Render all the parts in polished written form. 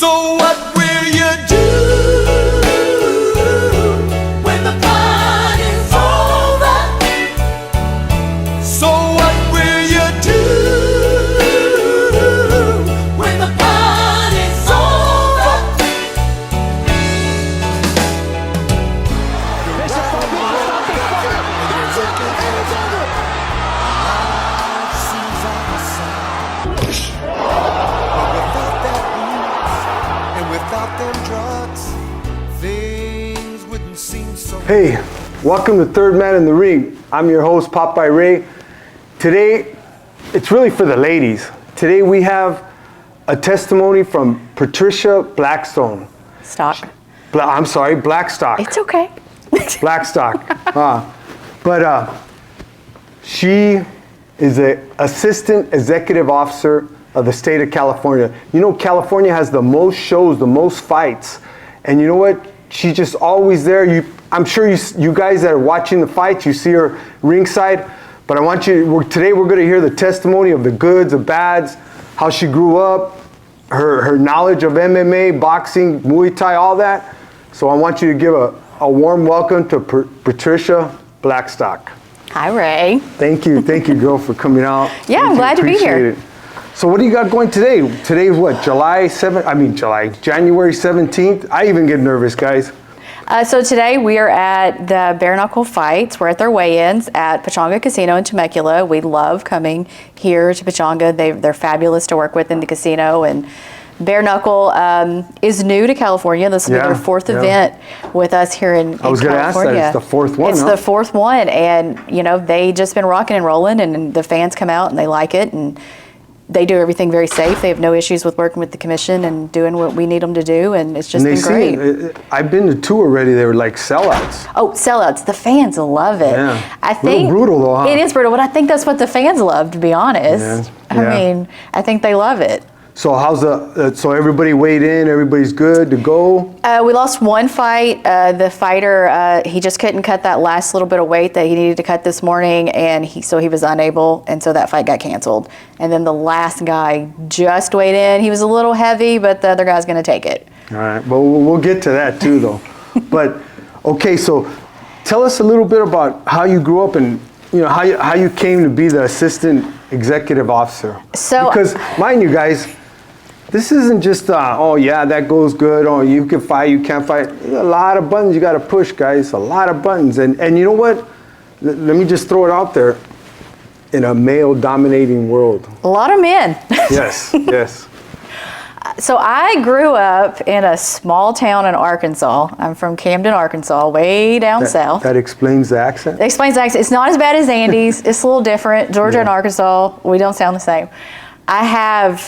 So what will you do when the party's over? So what will you do when the party's over? Without them drugs, things wouldn't seem so. Hey, welcome to Third Man in the Ring. I'm your host, Popeye Ray. Today, it's really for the ladies. Today we have a testimony from Patricia Blackstock. Blackstock. It's okay. Blackstock. But she is an assistant executive officer of the state of California. You know, California has the most shows, the most fights. And you know what? She's just always there. I'm sure you guys that are watching the fights, you see her ringside. But I want you, today we're gonna hear the testimony of the goods, the bads, how she grew up, her knowledge of MMA, boxing, Muay Thai, all that. So I want you to give a warm welcome to Patricia Blackstock. Hi, Ray. Thank you, girl, for coming out. Yeah, I'm glad to be here. It. So what do you got going today? Today is what, January 17th? I even get nervous, guys. So today we are at the bare knuckle fights. We're at their weigh-ins at Pechanga Casino in Temecula. We love coming here to Pechanga. They're fabulous to work with in the casino. And bare knuckle is new to California. This will be their fourth event with us here in California. I was going to ask that. It's the fourth one, It's the fourth one. And, you know, they just been rocking and rolling, and the fans come out and they like it. And they do everything very safe. They have no issues with working with the commission and doing what we need them to do, and it's just been great. I've been to two already. They were like sellouts. Oh, sellouts. The fans love it. Yeah. I think a little brutal though, huh? It is brutal, but I think that's what the fans love, to be honest. Yeah. I mean, I think they love it. So how's so everybody weighed in, everybody's good to go? We lost one fight. The fighter, he just couldn't cut that last little bit of weight that he needed to cut this morning, and so he was unable, and so that fight got canceled. And then the last guy just weighed in. He was a little heavy, but the other guy's gonna take it. All right, well, we'll get to that too though. But, okay, so tell us a little bit about how you grew up and how you came to be the assistant executive officer. So, because mind you guys, this isn't just, oh yeah, that goes good, oh you can fight, you can't fight. There's a lot of buttons you gotta push, guys, a lot of buttons. And you know what? Let me just throw it out there. In a male-dominating world. a lot of men. Yes, yes. So I grew up in a small town in Arkansas. I'm from Camden, Arkansas, way down south. That explains the accent? It explains the accent. It's not as bad as Andy's. It's a little different. Georgia and Arkansas, we don't sound the same. I have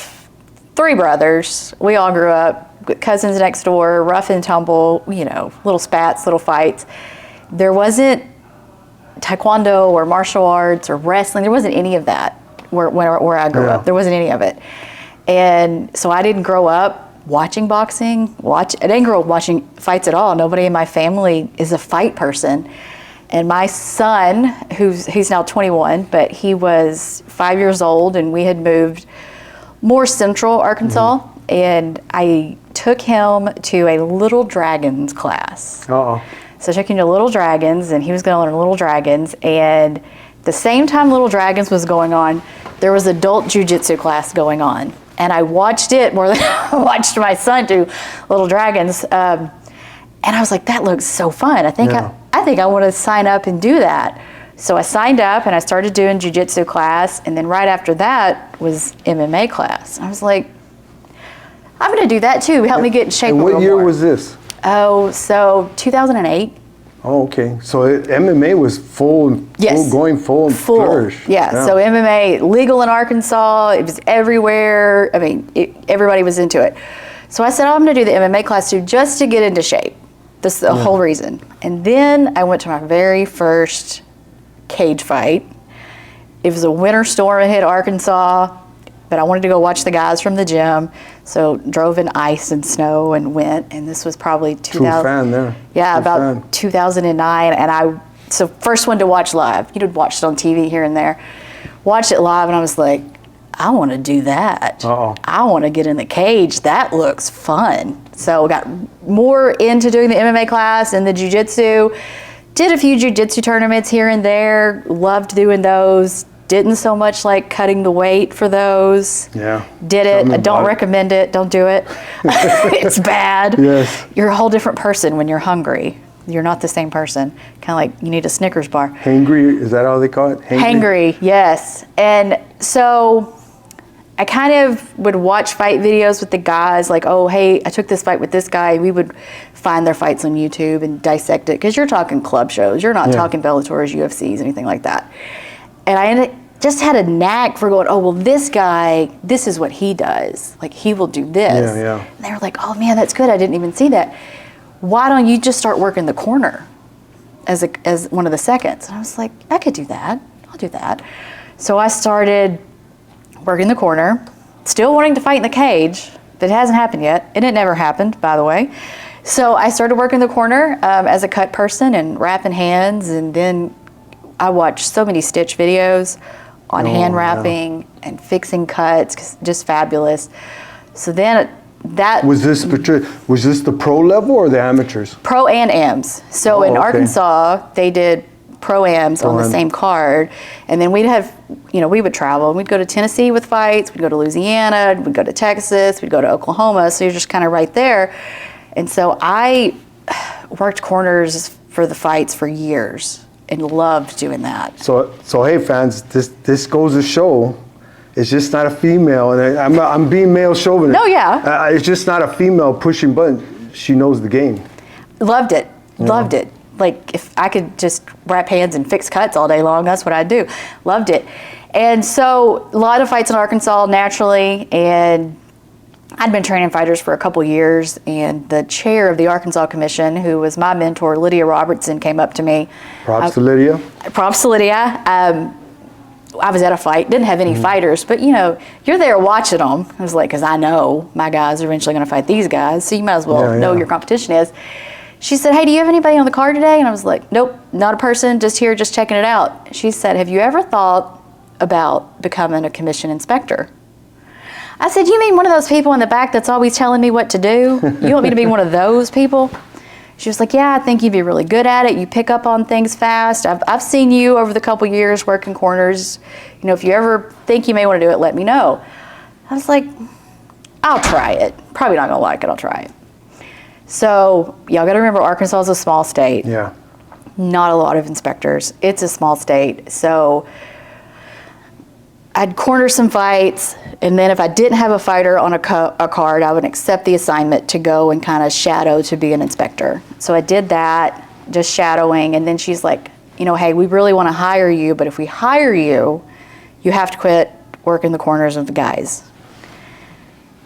3 brothers. We all grew up, cousins next door, rough and tumble, little spats, little fights. There wasn't taekwondo or martial arts or wrestling. There wasn't any of that where I grew up. There wasn't any of it. And so I didn't grow up watching boxing. I didn't grow up watching fights at all. Nobody in my family is a fight person. And my son, he's now 21, but he was 5 years old, and we had moved more central Arkansas, and I took him to a Little Dragons class. Uh-oh. So I took him to Little Dragons, and he was going to learn Little Dragons, and the same time Little Dragons was going on, there was adult jiu-jitsu class going on. And I watched it more than I watched my son do Little Dragons. And I was like, that looks so fun. I think I want to sign up and do that. So I signed up and I started doing jiu-jitsu class, and then right after that was MMA class. I was like, I'm going to do that too. Help me get in shape a little more. And what year was this? Oh, so 2008. Oh, okay. So MMA was full flourish. Yeah. So MMA legal in Arkansas. It was everywhere. I mean, everybody was into it. So I said, I'm going to do the MMA class too, just to get into shape. That's the whole reason. And then I went to my very first cage fight. It was a winter storm that hit Arkansas, but I wanted to go watch the guys from the gym, so drove in ice and snow and went. And this was probably 2000. True fan there. Yeah, about 2009. And so first one to watch live. You'd watch it on TV here and there. Watched it live, and I was like, I want to do that. Uh-oh. I want to get in the cage. That looks fun. So I got more into doing the MMA class and the jiu-jitsu. Did a few jiu-jitsu tournaments here and there. Loved doing those. Didn't so much like cutting the weight for those. Yeah. Did it. I don't recommend it. Don't do it. It's bad. Yes. You're a whole different person when you're hungry. You're not the same person. Kind of like you need a Snickers bar. Hangry, is that how they call it? Hangry, yes. And so I kind of would watch fight videos with the guys, like, oh, hey, I took this fight with this guy. We would find their fights on YouTube and dissect it, because you're talking club shows. You're not talking Bellators, UFCs, anything like that. And I just had a knack for going, oh, well, this guy, this is what he does. Like, he will do this. Yeah, yeah. And they were like, oh, man, that's good. I didn't even see that. Why don't you just start working the corner as one of the seconds? And I was like, I could do that. I'll do that. So I started working the corner, still wanting to fight in the cage, but it hasn't happened yet, and it never happened, by the way. So I started working the corner as a cut person and wrapping hands, and then I watched so many stitch videos on hand wrapping and fixing cuts, just fabulous. So then that Was this the pro level or the amateurs? pro and AMs. So in Arkansas, they did pro-ams on the same card, and then we'd have, we would travel, and we'd go to Tennessee with fights, we'd go to Louisiana, we'd go to Texas, we'd go to Oklahoma, so you're just kind of right there. And so I worked corners for the fights for years and loved doing that. So hey fans, this goes to show, it's just not a female, and I'm being male chauvinist. No, yeah. It's just not a female pushing buttons. She knows the game. Loved it. Loved it. Like, if I could just wrap hands and fix cuts all day long, that's what I'd do. Loved it. And so a lot of fights in Arkansas naturally, and I'd been training fighters for a couple years, and the chair of the Arkansas Commission, who was my mentor, Lydia Robertson, came up to me. Props to Lydia. Props to Lydia. I was at a fight, didn't have any fighters, but you're there watching them. I was like, because I know my guys are eventually going to fight these guys, so you might as well know who your competition is. She said, hey, do you have anybody on the card today? And I was like, nope, not a person, just here, just checking it out. She said, have you ever thought about becoming a commission inspector? I said, you mean one of those people in the back that's always telling me what to do? You want me to be one of those people? She was like, yeah, I think you'd be really good at it. You pick up on things fast. I've seen you over the couple years working corners. If you ever think you may want to do it, let me know. I was like, I'll try it. Probably not going to like it, I'll try it. So, y'all got to remember, Arkansas is a small state. Yeah. Not a lot of inspectors. It's a small state. So, I'd corner some fights, and then if I didn't have a fighter on a card, I would accept the assignment to go and kind of shadow to be an inspector. So I did that, just shadowing, and then she's like, hey, we really want to hire you, but if we hire you, you have to quit working the corners of the guys.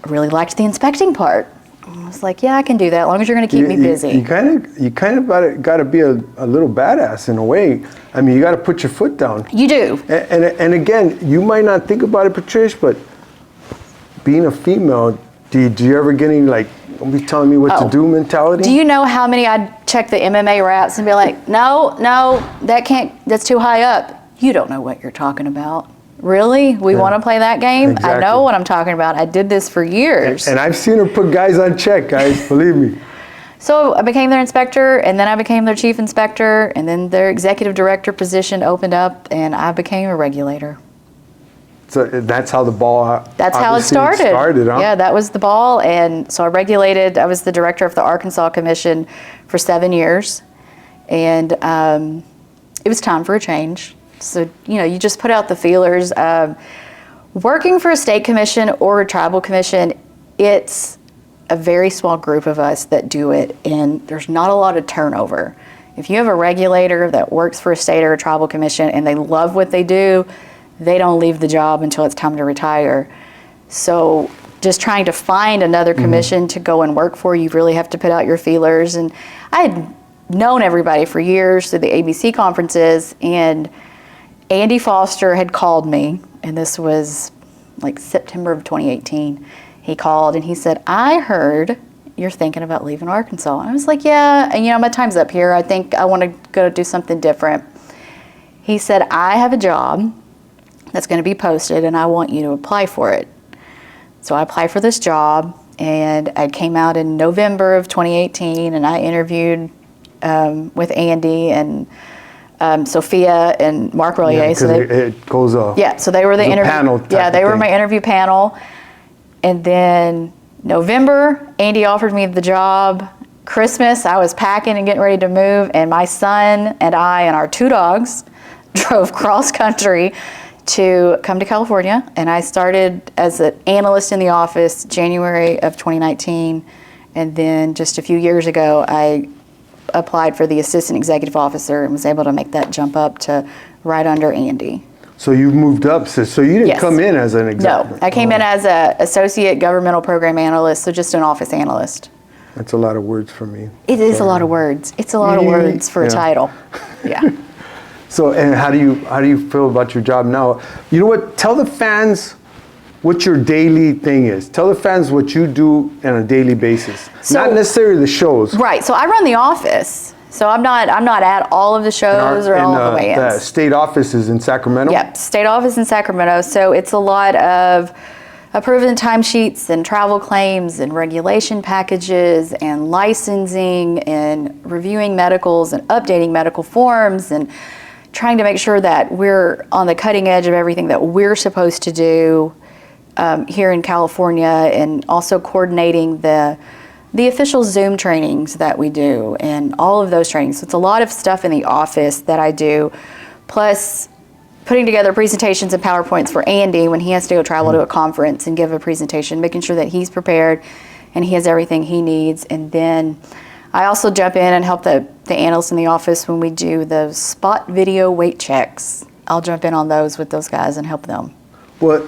I really liked the inspecting part. I was like, yeah, I can do that, as long as you're going to keep me busy. You kind of got to be a little badass in a way. I mean, you got to put your foot down. You do. And again, you might not think about it, Patricia, but being a female, do you ever get any like, don't be telling me what to do mentality? Do you know how many I'd check the MMA wraps and be like, no, that's too high up. You don't know what you're talking about. Really? We want to play that game? Exactly. I know what I'm talking about. I did this for years. And I've seen her put guys on check, guys, believe me. So I became their inspector, and then I became their chief inspector, and then their executive director position opened up, and I became a regulator. So that's how the ball That's how it started. Huh? Yeah, that was the ball. And so I was the director of the Arkansas Commission for 7 years. And it was time for a change. So, you just put out the feelers. Working for a state commission or a tribal commission, it's a very small group of us that do it, and there's not a lot of turnover. If you have a regulator that works for a state or a tribal commission and they love what they do, they don't leave the job until it's time to retire. So just trying to find another commission to go and work for, you really have to put out your feelers. And I had known everybody for years through the ABC conferences, and Andy Foster had called me, and this was like September of 2018. He called and he said, I heard you're thinking about leaving Arkansas. And I was like, yeah, and my time's up here. I think I want to go do something different. He said, I have a job that's going to be posted, and I want you to apply for it. So I applied for this job, and I came out in November of 2018, and I interviewed with Andy and Sophia and Mark Rollier. Because it goes so they were the interview panel. They were my interview panel. And then November, Andy offered me the job. Christmas, I was packing and getting ready to move, and my son and I and our 2 dogs drove cross country to come to California, and I started as an analyst in the office January of 2019, and then just a few years ago I applied for the assistant executive officer and was able to make that jump up to right under Andy. So you moved up, so you didn't come in as an executive? No, I came in as an associate governmental program analyst, so just an office analyst. That's a lot of words for me. It is a lot of words. It's a lot of words for a title. Yeah. So, and how do you feel about your job now? You know what? Tell the fans what your daily thing is. Tell the fans what you do on a daily basis. So, not necessarily the shows. Right. So I run the office. So I'm not at all of the shows or all of the weigh-ins. The state office is in Sacramento? Yep, state office in Sacramento. So it's a lot of approving timesheets and travel claims and regulation packages and licensing and reviewing medicals and updating medical forms and trying to make sure that we're on the cutting edge of everything that we're supposed to do here in California, and also coordinating the official Zoom trainings that we do and all of those trainings. So it's a lot of stuff in the office that I do, plus putting together presentations and PowerPoints for Andy when he has to go travel to a conference and give a presentation, making sure that he's prepared and he has everything he needs. And then I also jump in and help the analysts in the office when we do the spot video weight checks. I'll jump in on those with those guys and help them. Well,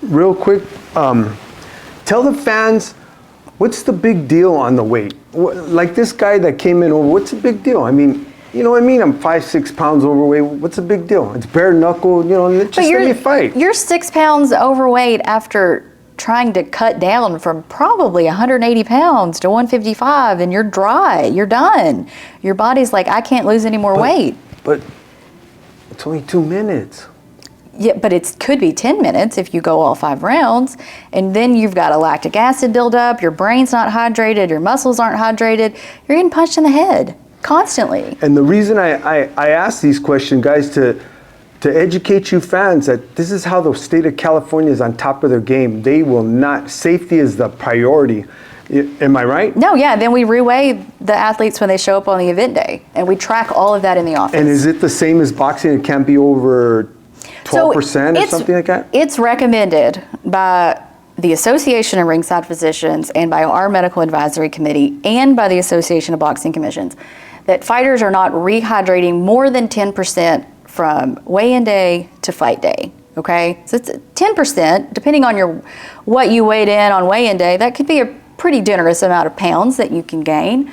real quick, tell the fans, what's the big deal on the weight? Like this guy that came in over, what's the big deal? I mean, you know what I mean? I'm 5-6 pounds overweight. What's the big deal? It's bare knuckle, you know, just let me fight. You're 6 pounds overweight after trying to cut down from probably 180 pounds to 155, and you're dry. You're done. Your body's like, I can't lose any more weight. But it's only 2 minutes. Yeah, but it could be 10 minutes if you go all 5 rounds, and then you've got a lactic acid buildup, your brain's not hydrated, your muscles aren't hydrated, you're getting punched in the head constantly. And the reason I ask these questions, guys, to educate you fans that this is how the state of California is on top of their game. They will not, safety is the priority. Am I right? No, yeah, then we reweigh the athletes when they show up on the event day, and we track all of that in the office. And is it the same as boxing? It can't be over 12% or something like that? It's recommended by the Association of Ringside Physicians and by our medical advisory committee and by the Association of Boxing Commissions that fighters are not rehydrating more than 10% from weigh-in day to fight day, okay? So it's 10%, depending on what you weighed in on weigh-in day. That could be a pretty generous amount of pounds that you can gain.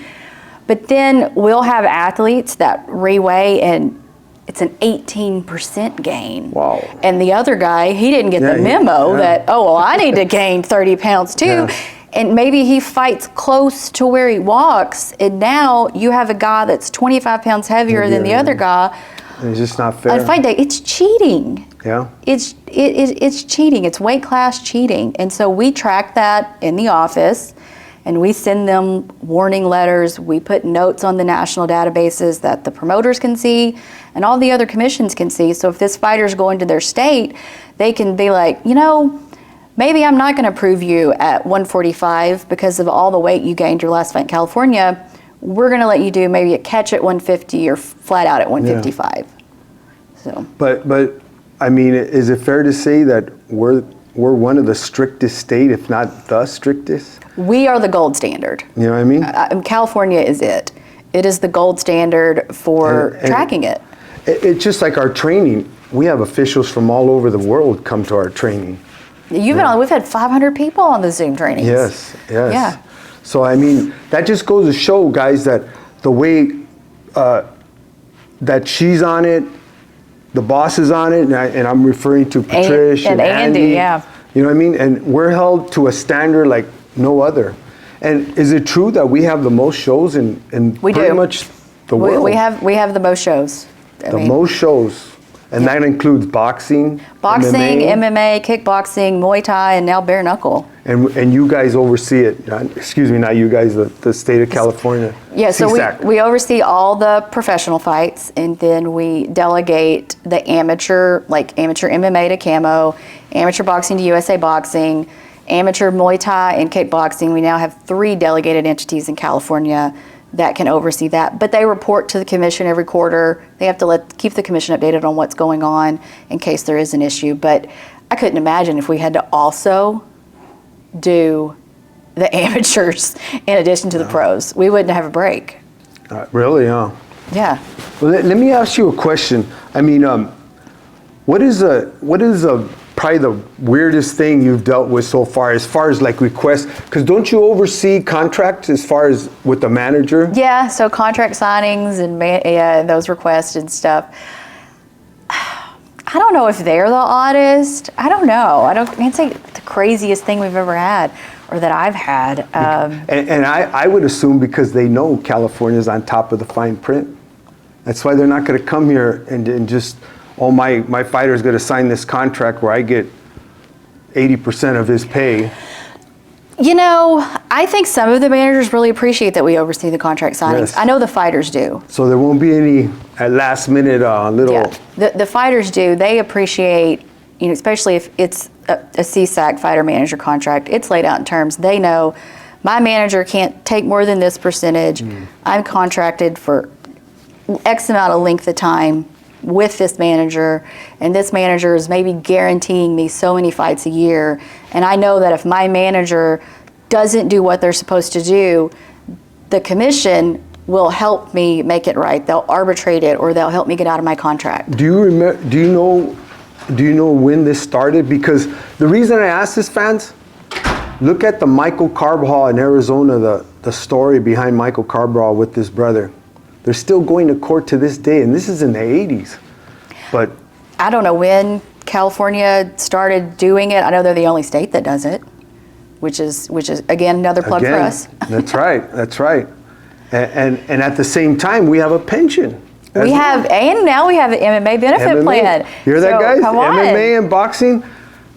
But then we'll have athletes that reweigh and it's an 18% gain. Wow. And the other guy, he didn't get the memo that, oh, well, I need to gain 30 pounds too. Yeah. And maybe he fights close to where he walks, and now you have a guy that's 25 pounds heavier than the other guy. It's just not fair. On fight day, it's cheating. Yeah. It's cheating. It's weight class cheating. And so we track that in the office, and we send them warning letters. We put notes on the national databases that the promoters can see and all the other commissions can see. So if this fighter's going to their state, they can be like, you know, maybe I'm not going to approve you at 145 because of all the weight you gained your last fight in California. We're going to let you do maybe a catch at 150 or flat out at 155. Yeah. So. But I mean, is it fair to say that we're one of the strictest state, if not the strictest? We are the gold standard. You know what I mean? California is it. It is the gold standard for tracking it. It's just like our training. We have officials from all over the world come to our training. We've had 500 people on the Zoom trainings. Yes. Yeah. So, I mean, that just goes to show, guys, that the way that she's on it, the boss is on it, and I'm referring to Patricia and Andy. Yeah. You know what I mean? And we're held to a standard like no other. And is it true that we have the most shows in pretty much the world? We have the most shows. Most shows. And that includes boxing, Boxing, MMA, kickboxing, Muay Thai, and now bare knuckle. And you guys oversee it. Excuse me, not you guys, the state of California. Yeah, so CSAC. we oversee all the professional fights, and then we delegate the amateur MMA to Camo, amateur boxing to USA Boxing, amateur Muay Thai and kickboxing. We now have 3 delegated entities in California that can oversee that, but they report to the commission every quarter. They have to keep the commission updated on what's going on in case there is an issue. But I couldn't imagine if we had to also do the amateurs in addition to the pros. We wouldn't have a break. Really, huh? Yeah. Well, let me ask you a question. I mean, what is probably the weirdest thing you've dealt with so far, as like requests? Because don't you oversee contracts as far as with the manager? Yeah, so contract signings and those requests and stuff. I don't know if they're the oddest. I don't know. I can't say the craziest thing we've ever had or that I've had. And I would assume because they know California's on top of the fine print. That's why they're not going to come here and just, oh, my fighter's going to sign this contract where I get 80% of his pay. You know, I think some of the managers really appreciate that we oversee the contract signings. Yes. I know the fighters do. So there won't be any at last minute little... Yeah, the fighters do. They appreciate, you know, especially if it's a CSAC fighter manager contract, it's laid out in terms. They know my manager can't take more than this percentage. I'm contracted for X amount of length of time with this manager, and this manager is maybe guaranteeing me so many fights a year, and I know that if my manager doesn't do what they're supposed to do, the commission will help me make it right. They'll arbitrate it, or they'll help me get out of my contract. Do you remember? Do you know when this started? Because the reason I ask this, fans, look at the Michael Carbajal in Arizona, the story behind Michael Carbajal with his brother. They're still going to court to this day, and this is in the 80s. But I don't know when California started doing it. I know they're the only state that does it, which is again another plug for us. That's right. That's right. And at the same time, we have a pension. We have, and now we have an MMA benefit plan. Hear that, So, guys? come on. MMA and boxing.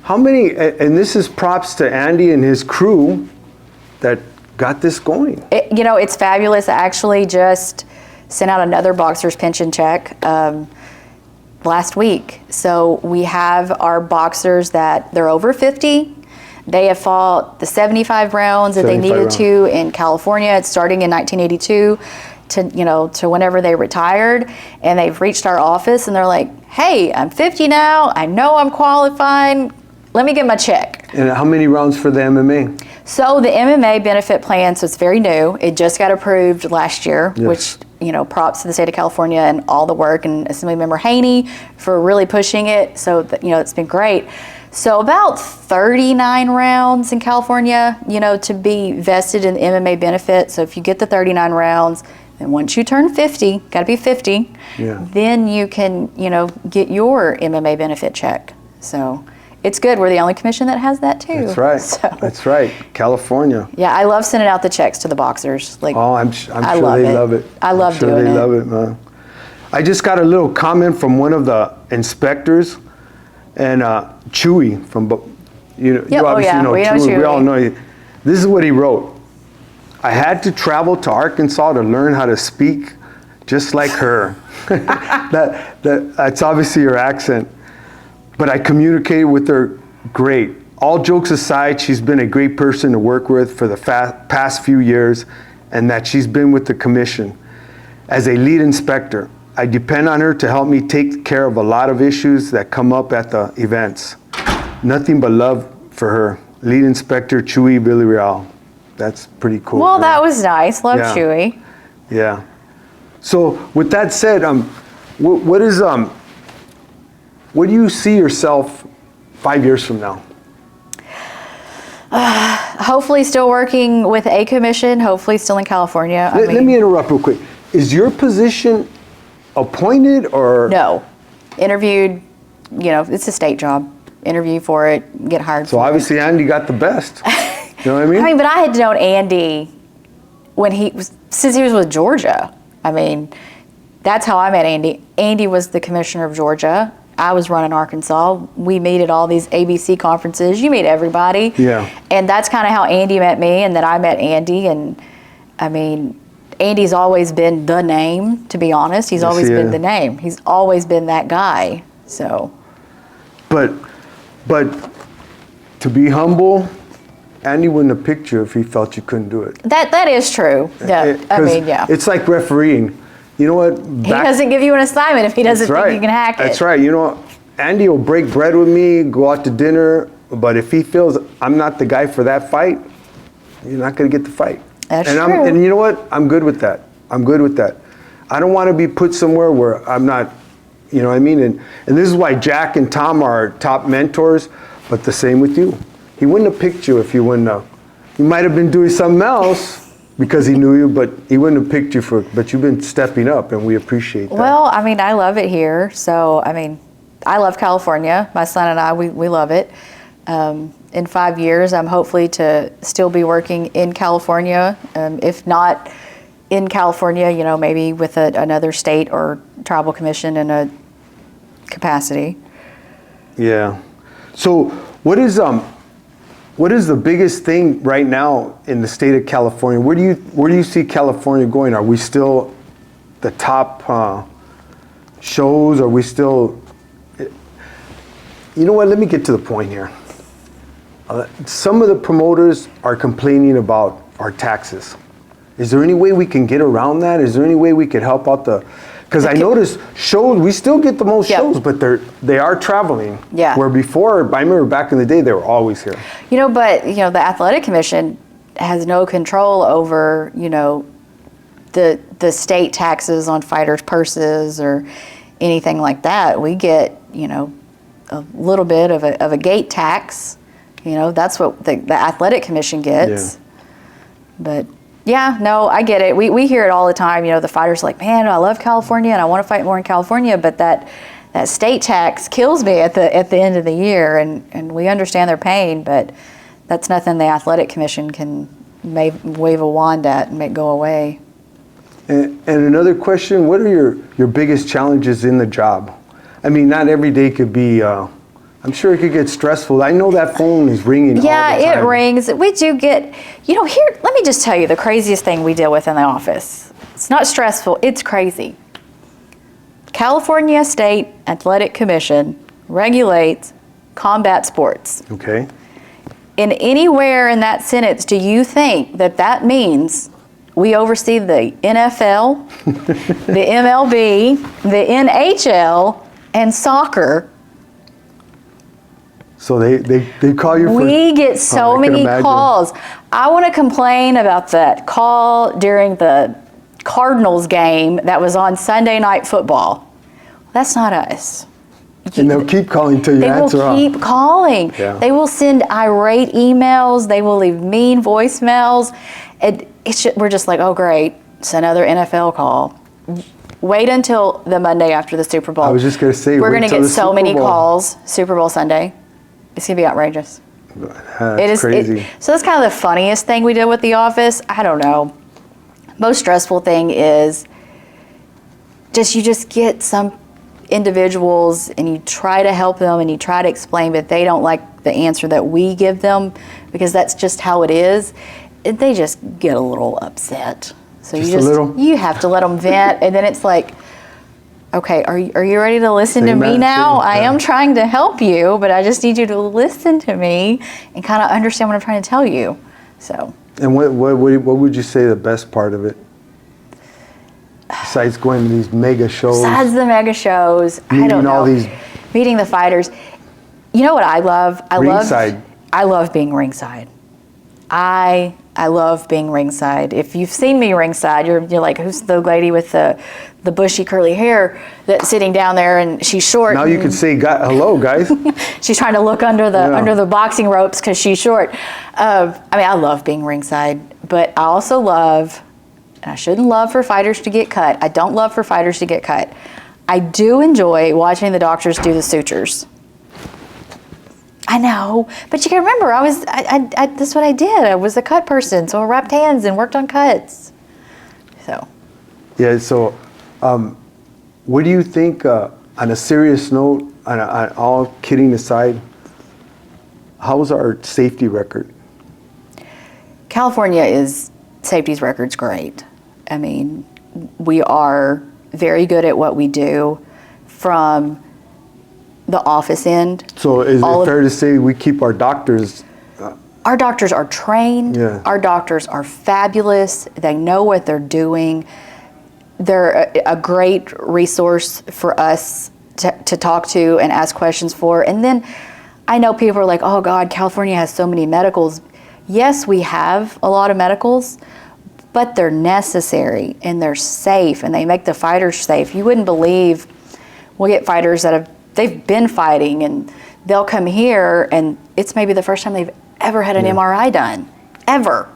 How many? And this is props to Andy and his crew that got this going. You know, it's fabulous. I actually just sent out another boxer's pension check last week. So we have our boxers that they're over 50. They have fought the 75 rounds that they needed to in California. It's starting in 1982 to whenever they retired, and they've reached our office and they're like, "Hey, I'm 50 now. I know I'm qualified. Let me get my check." And how many rounds for the MMA? So the MMA benefit plan, so it's very new. It just got approved last year, Yes. which, you know, props to the state of California and all the work, and Assemblymember Haney for really pushing it. So, you know, it's been great. So about 39 rounds in California, you know, to be vested in the MMA benefit. So if you get the 39 rounds, then once you turn 50, got to be 50, then you can, you know, get your MMA benefit check. So it's good. We're the only commission that has that too. That's right. So, That's right. California. yeah, I love sending out the checks to the boxers. Like, Oh, I'm sure I they love it. I love I'm sure doing they it. love it, man. I just got a little comment from one of the inspectors, and Chewy from, you Yep, oh, obviously yeah, know we know Chewy. We all Chewy. know you. This is what he wrote. I had to travel to Arkansas to learn how to speak just like her. That's obviously her accent. But I communicated with her great. All jokes aside, she's been a great person to work with for the past few years, and that she's been with the commission. As a lead inspector, I depend on her to help me take care of a lot of issues that come up at the events. Nothing but love for her. Lead Inspector Chewy Villarreal. That's pretty cool. Well, right? that was nice. Love Yeah. Chewy. Yeah. So with that said, what do you see yourself 5 years from now? Hopefully still working with a commission, hopefully still in California. Let me interrupt real quick. Is your position appointed or? No. Interviewed, you know, it's a state job. Interview for it, get hired So for obviously Andy got the best. You know what I mean? it. I mean, but I had known Andy since he was with Georgia. I mean, that's how I met Andy. Andy was the commissioner of Georgia, I was running Arkansas, we meet at all these ABC conferences. You meet everybody. Yeah. And that's kind of how Andy met me, and then I met Andy. And I mean, Andy's always been the name, to be honest. He's always been the name. He's always been that guy. So. But to be humble, Andy wouldn't have picked you if he felt you couldn't do it. That is true. Yeah. I mean, yeah. It's like refereeing. You know what? He doesn't give you an assignment if he doesn't think you can hack it. That's right. You know, Andy will break bread with me, go out to dinner, but if he feels I'm not the guy for that fight, you're not going to get the fight. That's true. And you know what? I'm good with that. I'm good with that. I don't want to be put somewhere where I'm not, you know what I mean? And this is why Jack and Tom are top mentors, but the same with you. He wouldn't have picked you if you wouldn't have. You might have been doing something else because he knew you, but he wouldn't have picked you but you've been stepping up, and we appreciate that. Well, I mean, I love it here. So, I mean, I love California. My son and I, we love it. In 5 years, I'm hopefully to still be working in California. If not in California, you know, maybe with another state or tribal commission in a capacity. Yeah. So what is the biggest thing right now in the state of California? Where do you see California going? Are we still the top shows? Are we still? You know what? Let me get to the point here. Some of the promoters are complaining about our taxes. Is there any way we can get around that? Is there any way we could help out because I noticed shows, we still get the most shows, but they are traveling. Yeah. Where before, I remember back in the day, they were always here. You know, but, you know, the athletic commission has no control over, you know, the state taxes on fighters' purses or anything like that. We get, you know, a little bit of a gate tax. You know, that's what the athletic commission gets. Yeah. But yeah, no, I get it. We hear it all the time. You know, the fighters are like, man, I love California and I want to fight more in California, but that state tax kills me at the end of the year, and we understand their pain, but that's nothing the athletic commission can wave a wand at and make go away. And another question, what are your biggest challenges in the job? I mean, not every day could be, I'm sure it could get stressful. I know that phone is ringing all the time. Yeah, it rings. We do get, you know, here, let me just tell you the craziest thing we deal with in the office. It's not stressful, it's crazy. California State Athletic Commission regulates combat sports. Okay. In anywhere in that sentence, do you think that means we oversee the NFL, the MLB, the NHL, and soccer? So they call you for... We get so many calls. I want to complain about that call during the Cardinals game that was on Sunday Night Football. That's not us. And they'll keep calling until you answer They will keep calling. Yeah. They will send irate emails. They will leave mean voicemails. We're just like, oh, great. It's another NFL call. Wait until the Monday after the Super Bowl. I was just going to say, we're going to get so many Bowl. Calls. Super Bowl Sunday. It's going to be outrageous. That's crazy. So that's kind of the funniest thing we did with The Office. I don't know. Most stressful thing is you just get some individuals and you try to help them and you try to explain, but they don't like the answer that we give them because that's just how it is. They just get a little upset. So you have to let them vent, and then it's like, okay, are you ready to listen to me now? I am trying to help you, but I just need you to listen to me and kind of understand what I'm trying to tell you. So. And what would you say the best part of it? Besides going to these mega shows. Besides the mega shows, I don't know. Meeting the fighters. You know what I love? I love being ringside. I love being ringside. If you've seen me ringside, you're like, who's the lady with the bushy curly hair that's sitting down there and she's short. Now you can say hello, guys. She's trying to look under the boxing ropes because she's short. I love being ringside, but I also love, and I shouldn't love for fighters to get cut. I don't love for fighters to get cut. I do enjoy watching the doctors do the sutures. I know, but you can remember, that's what I did. I was a cut person, so I wrapped hands and worked on cuts. So. Yeah, so what do you think, on a serious note, on all kidding aside, how's our safety record? California safety's record's great. I mean, we are very good at what we do from the office end. So is it fair to say we keep our doctors? Our doctors are trained. Yeah. Our doctors are fabulous. They know what they're doing. They're a great resource for us to talk to and ask questions for. And then I know people are like, oh God, California has so many medicals. Yes, we have a lot of medicals, but they're necessary and they're safe and they make the fighters safe. You wouldn't believe, we'll get fighters they've been fighting and they'll come here and it's maybe the first time they've ever had an MRI done, ever.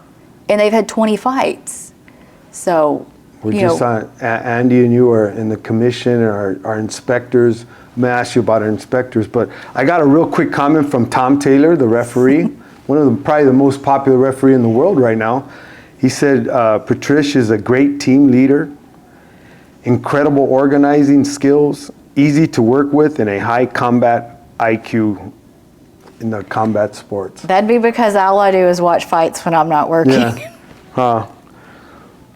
And they've had 20 fights. So, Andy and you are in the commission, our inspectors. I'm going to ask you about our inspectors, but I got a real quick comment from Tom Taylor, the referee, probably the most popular referee in the world right now. He said, Patricia is a great team leader, incredible organizing skills, easy to work with, and a high combat IQ in the combat sports. That'd be because all I do is watch fights when I'm not working. Yeah.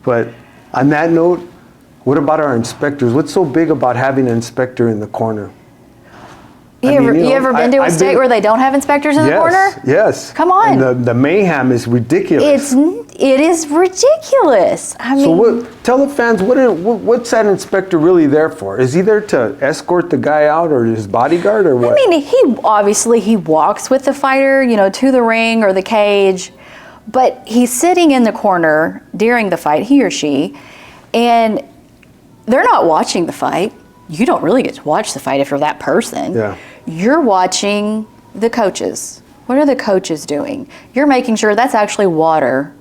But on that note, what about our inspectors? What's so big about having an inspector in the corner? You ever been to a state where they don't have inspectors in the corner? Yes. Come on. And the mayhem is ridiculous. It is ridiculous. I mean, so tell the fans, what's that inspector really there for? Is he there to escort the guy out or his bodyguard or what? I mean, he walks with the fighter, to the ring or the cage, but he's sitting in the corner during the fight, he or she, and they're not watching the fight. You don't really get to watch the fight if you're that person. Yeah. You're watching the coaches. What are the coaches doing? You're making sure that's actually water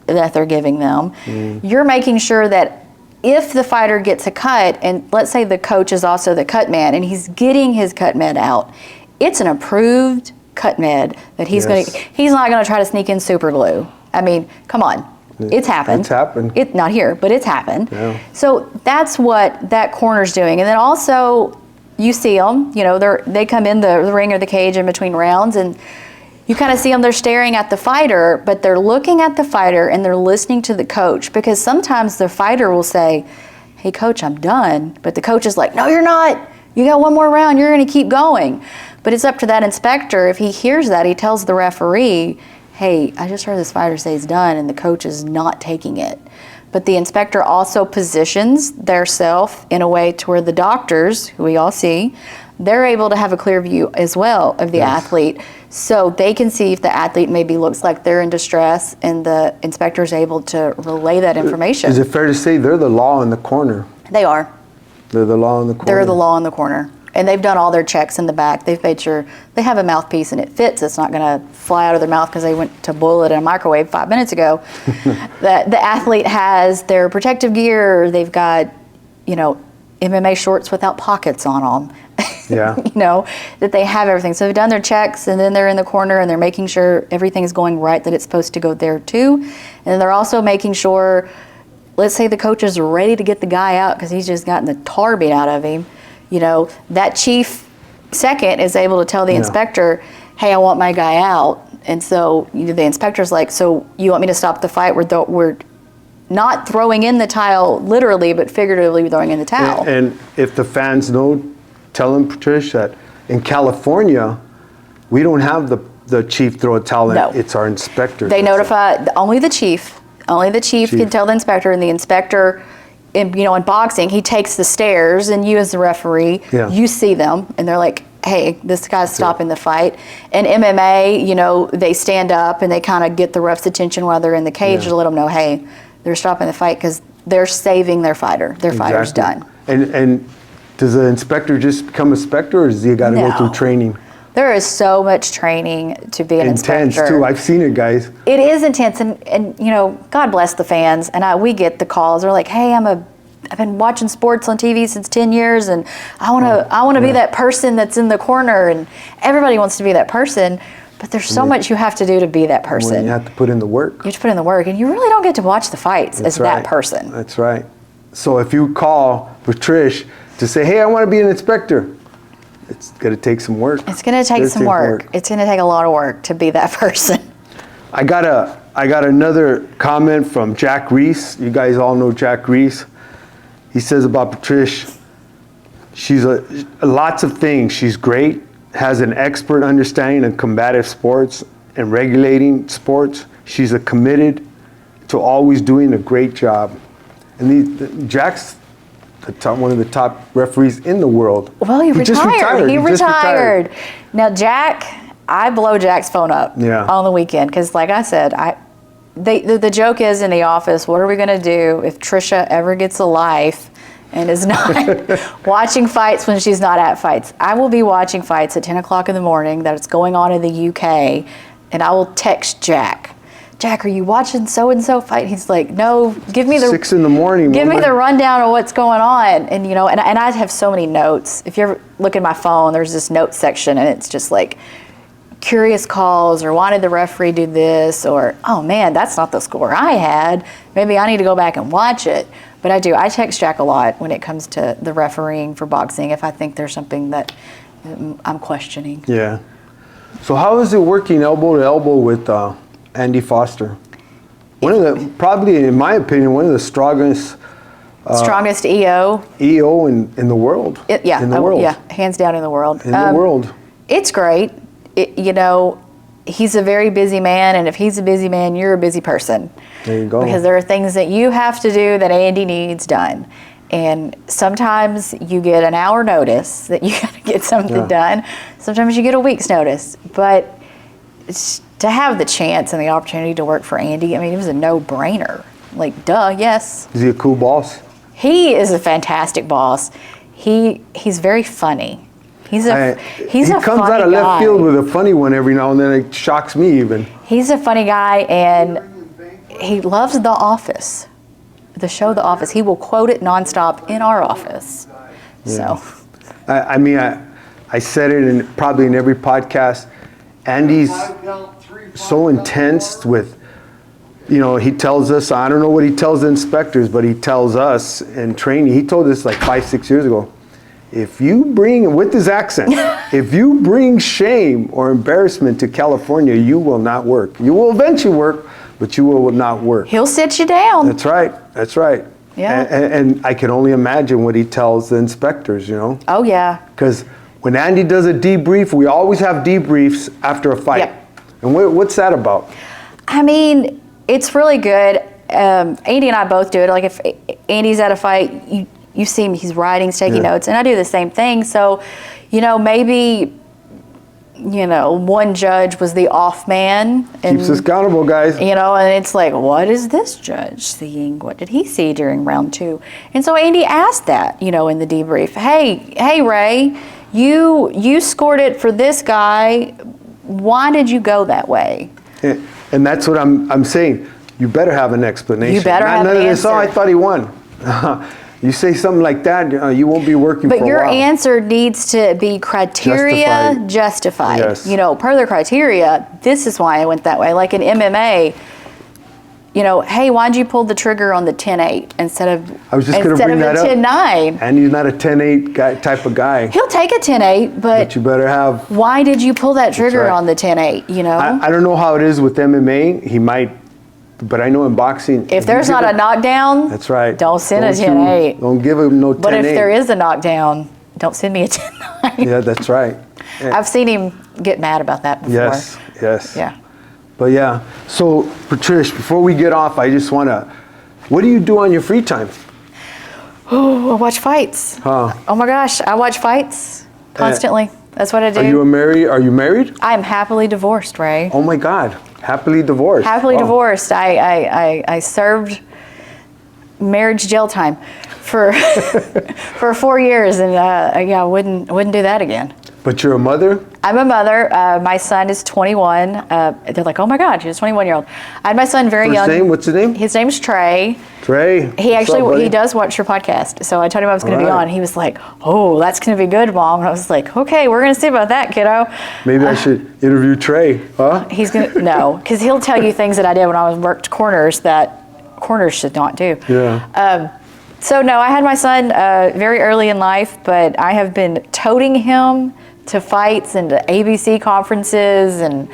that they're giving them. You're making sure that if the fighter gets a cut, and let's say the coach is also the cut man, and he's getting his cut med out, it's an approved cut med that he's not going to try to sneak in super glue. I mean, come on. It's happened. It's happened. It's not here, but it's happened. Yeah. So that's what that corner's doing. And then also, you see them, they come in the ring or the cage in between rounds, and you kind of see them, they're staring at the fighter, but they're looking at the fighter and they're listening to the coach, because sometimes the fighter will say, hey coach, I'm done. But the coach is like, no, you're not. You got one more round, you're going to keep going. But it's up to that inspector. If he hears that, he tells the referee, hey, I just heard this fighter say he's done, and the coach is not taking it. But the inspector also positions theirself in a way to where the doctors, who we all see, they're able to have a clear view as well of the athlete. So they can see if the athlete maybe looks like they're in distress, and the inspector is able to relay that information. Is it fair to say they're the law in the corner? They are. They're the law in the corner? They're the law in the corner. And they've done all their checks in the back. They've made sure they have a mouthpiece and it fits. It's not going to fly out of their mouth because they went to boil it in a microwave 5 minutes ago. The athlete has their protective gear. They've got, MMA shorts without pockets on them. Yeah. That they have everything. So they've done their checks, and then they're in the corner and they're making sure everything's going right, that it's supposed to go there too. And they're also making sure, let's say the coach is ready to get the guy out because he's just gotten the tar beat out of him. That chief second is able to tell the inspector, hey, I want my guy out. And so the inspector's like, so you want me to stop the fight? We're not throwing in the towel literally, but figuratively throwing in the towel. And if the fans know, tell them, Patricia, that in California, we don't have the chief throw a towel in. No. It's our inspector. They notify only the chief. Only the chief can tell the inspector, and the inspector, in boxing, he takes the stairs, and you as the referee, you see them, and they're like, hey, this guy's stopping the fight. In MMA, they stand up and they kind of get the ref's attention while they're in the cage to let them know, hey, they're stopping the fight because they're saving their fighter. Their fighter's done. And does the inspector just become a inspector, or does he got to go through training? There is so much training to be an inspector. Intense too. I've seen it, guys. It is intense, and God bless the fans. And we get the calls. They're like, "Hey, I've been watching sports on TV since 10 years, and I want to be that person that's in the corner." And everybody wants to be that person, but there's so much you have to do to be that person. Well, you have to put in the work. You have to put in the work, and you really don't get to watch the fights as that person. That's right. So if you call Patricia, To say, hey, I want to be an inspector. It's going to take some work. It's going to take some work. It's going to take a lot of work to be that person. I got another comment from Jack Reese. You guys all know Jack Reese. He says about Patricia, she's lots of things. She's great, has an expert understanding of combative sports and regulating sports. She's committed to always doing a great job. And Jack's one of the top referees in the world. Well, he just retired. He just retired. Now, Jack, I blow Jack's phone up on the weekend because, like I said, the joke is in the office, what are we going to do if Trisha ever gets a life and is not watching fights when she's not at fights? I will be watching fights at 10 o'clock in the morning that it's going on in the UK, and I will text Jack, are you watching so-and-so fight? He's like, no, give me the 6 in the morning. Give me the rundown of what's going on. And, and I have so many notes. If you ever look at my phone, there's this notes section, and it's just like curious calls, or why did the referee do this, or, oh man, that's not the score I had. Maybe I need to go back and watch it. But I do. I text Jack a lot when it comes to the refereeing for boxing if I think there's something that I'm questioning. Yeah. So how is it working elbow to elbow with Andy Foster? One of the, probably in my opinion, one of the strongest EO in the world. In the world. Yeah, hands down in the world. In the world. It's great. He's a very busy man, and if he's a busy man, you're a busy person. There you go. Because there are things that you have to do that Andy needs done. And sometimes you get an hour notice that you got to get something done. Sometimes you get a week's notice. But to have the chance and the opportunity to work for Andy, I mean, it was a no-brainer. Like, duh, yes. Is he a cool boss? He is a fantastic boss. He's very funny. He comes out of left field with a funny one every now and then. It shocks me even. He's a funny guy, and he loves The Office, the show The Office. He will quote it nonstop in our office. Yeah. So, I said it probably in every podcast. Andy's so intense with, he tells us, I don't know what he tells the inspectors, but he tells us in training, he told us like 5-6 years ago, if you bring, with his accent, if you bring shame or embarrassment to California, you will not work. You will eventually work, but you will not work. He'll sit you down. That's right. Yeah. And I can only imagine what he tells the inspectors, Oh, yeah. Because when Andy does a debrief, we always have debriefs after a fight. Yep. And what's that about? I mean, it's really good. Andy and I both do it. Like if Andy's at a fight, you see him, he's writing, he's taking notes, and I do the same thing. So, maybe, one judge was the off man. And, keeps us accountable, guys. And it's like, what is this judge seeing? What did he see during round 2? And so Andy asked that, in the debrief. Hey, Ray, you scored it for this guy. Why did you go that way? And that's what I'm saying. You better have an explanation. You better have an answer. I thought he won. You say something like that, you won't be working for a while. But your answer needs to be criteria justified. Yes. Per the criteria, this is why I went that way. Like in MMA, hey, why'd you pull the trigger on the 10-8 instead of I was just going to bring that up. 10-9? And he's not a 10-8 guy, type of guy. He'll take a 10-8, but you better have. Why did you pull that trigger on the 10-8? I don't know how it is with MMA. He might, but I know in boxing. If there's not a knockdown, that's right. Don't send a 10-8. Don't give him no 10-8. But if there is a knockdown, don't send me a 10-9. Yeah, that's right. Yeah. I've seen him get mad about that before. Yes. Yeah. But yeah, so Patricia, before we get off, I just want to, what do you do on your free time? Oh, I watch fights. Huh. Oh my gosh, I watch fights constantly. That's what I do. Are you married? I am happily divorced, Ray. Oh my God, happily divorced. Happily divorced. I served marriage jail time for for 4 years, and I wouldn't do that again. But you're a mother? I'm a mother. My son is 21. They're like, oh my God, she's a 21-year-old. I had my son very young. Name? What's his name? His name's Trey. Trey. He does watch your podcast. So I told him I was going to be on. He was like, oh, that's going to be good, Mom. And I was like, okay, we're going to see about that, kiddo. Maybe I should interview Trey, huh? He's going to, no, because he'll tell you things that I did when I worked corners that corners should not do. Yeah. So no, I had my son very early in life, but I have been toting him to fights and to ABC conferences and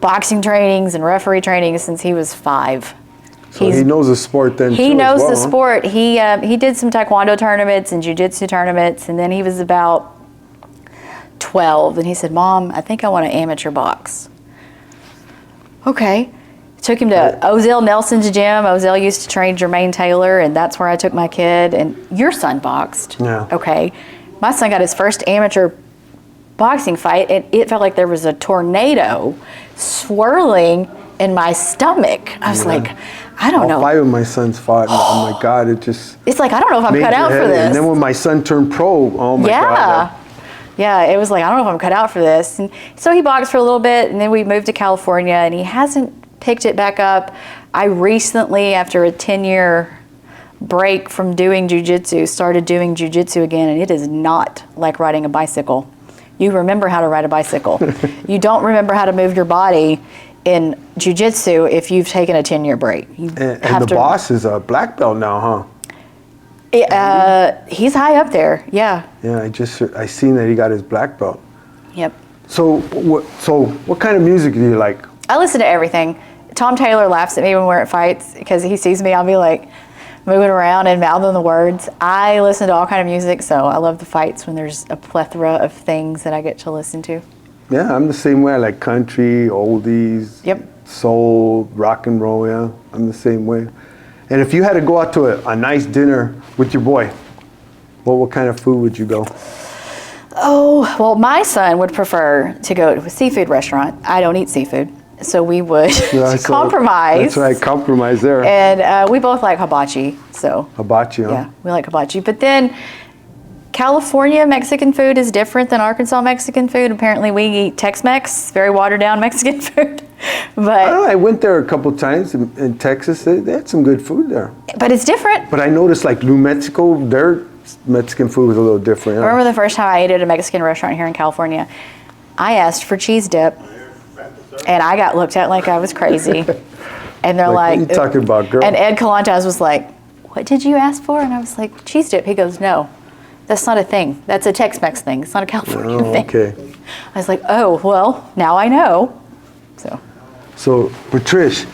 boxing trainings and referee trainings since he was 5. So he knows the sport then. He too, knows as well, the huh? sport. He did some taekwondo tournaments and jiu-jitsu tournaments, and then he was about 12, and he said, "Mom, I think I want to amateur box." Okay. Took him to Ozell Nelson's gym. Ozell used to train Jermaine Taylor, and that's where I took my kid. And your son boxed. Yeah. Okay. My son got his first amateur boxing fight, and it felt like there was a tornado swirling in my stomach. I was like, I don't know. 5 of my sons fought, and oh my God, it just It's like, I don't know if I'm made cut your out for head- this. And then when my son turned pro, oh my God. Yeah, it was like, I don't know if I'm cut out for this. And so he boxed for a little bit, and then we moved to California, and he hasn't picked it back up. I recently, after a 10-year break from doing jiu-jitsu, started doing jiu-jitsu again, and it is not like riding a bicycle. You remember how to ride a bicycle. You don't remember how to move your body in jiu-jitsu if you've taken a 10-year break. You And the boss is a black belt now, huh? He's high up there, yeah. Yeah, I seen that he got his black belt. Yep. So what kind of music do you like? I listen to everything. Tom Taylor laughs at me when we're at fights because he sees me, I'll be like moving around and mouthing the words. I listen to all kind of music, so I love the fights when there's a plethora of things that I get to listen to. Yeah, I'm the same way. I like country, oldies, Yep. soul, rock and roll, yeah. I'm the same way. And if you had to go out to a nice dinner with your boy, what kind of food would you go? Oh, well, my son would prefer to go to a seafood restaurant. I don't eat seafood, so we would Yeah, so compromise. That's right, compromise there. And we both like hibachi, so Hibachi, huh? yeah, we like hibachi. But then California Mexican food is different than Arkansas Mexican food. Apparently we eat Tex-Mex, very watered down Mexican food. I don't But know, I went there a couple times in Texas. They had some good food there. it's different. But I noticed like New Mexico, their Mexican food was a little different. I Yeah. remember the first time I ate at a Mexican restaurant here in California, I asked for cheese dip, and I got looked at like I was crazy. And they're Like, like, what are you talking about, girl? And Ed Calantas was like, "What did you ask for?" And I was like, "Cheese dip." He goes, "No, that's not a thing. That's a Tex-Mex thing. It's not a California Oh, thing." okay. I was like, "Oh, well, now I know." So, Patricia,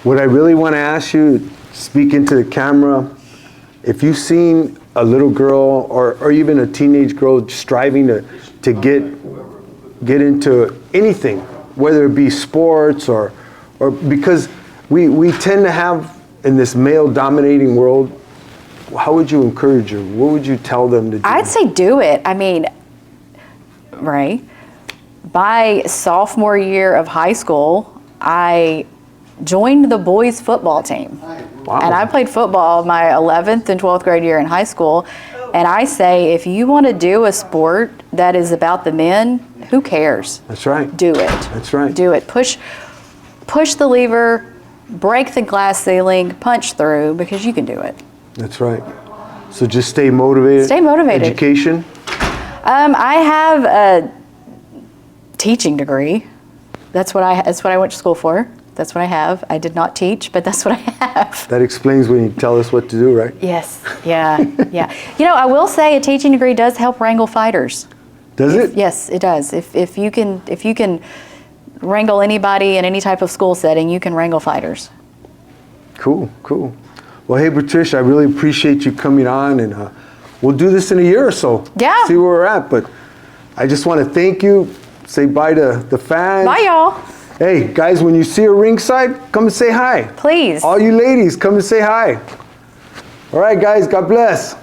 what I really want to ask you, speak into the camera, if you've seen a little girl or even a teenage girl striving to get into anything, whether it be sports or because we tend to have in this male dominating world, how would you encourage her? What would you tell them to do? I'd say do it. I mean, Ray, by sophomore year of high school, I joined the boys football team. Wow. And I played football my 11th and 12th grade year in high school. And I say, if you want to do a sport that is about the men, who cares? That's right. Do it. That's right. Do it. Push the lever, break the glass ceiling, punch through, because you can do it. That's right. So just stay motivated. Stay motivated. Education. I have a teaching degree. That's what I went to school for. That's what I have. I did not teach, but that's what I have. That explains when you tell us what to do, right? Yes. Yeah. Yeah. You know, I will say a teaching degree does help wrangle fighters. Does it? Yes, it does. If you can wrangle anybody in any type of school setting, you can wrangle fighters. Cool. Well, hey, Patricia, I really appreciate you coming on, and we'll do this in a year or so. Yeah. See where we're at. But I just want to thank you. Say bye to the fans. Bye, y'all. Hey, guys, when you see her ringside, come and say hi. Please. All you ladies, come and say hi. All right, guys, God bless.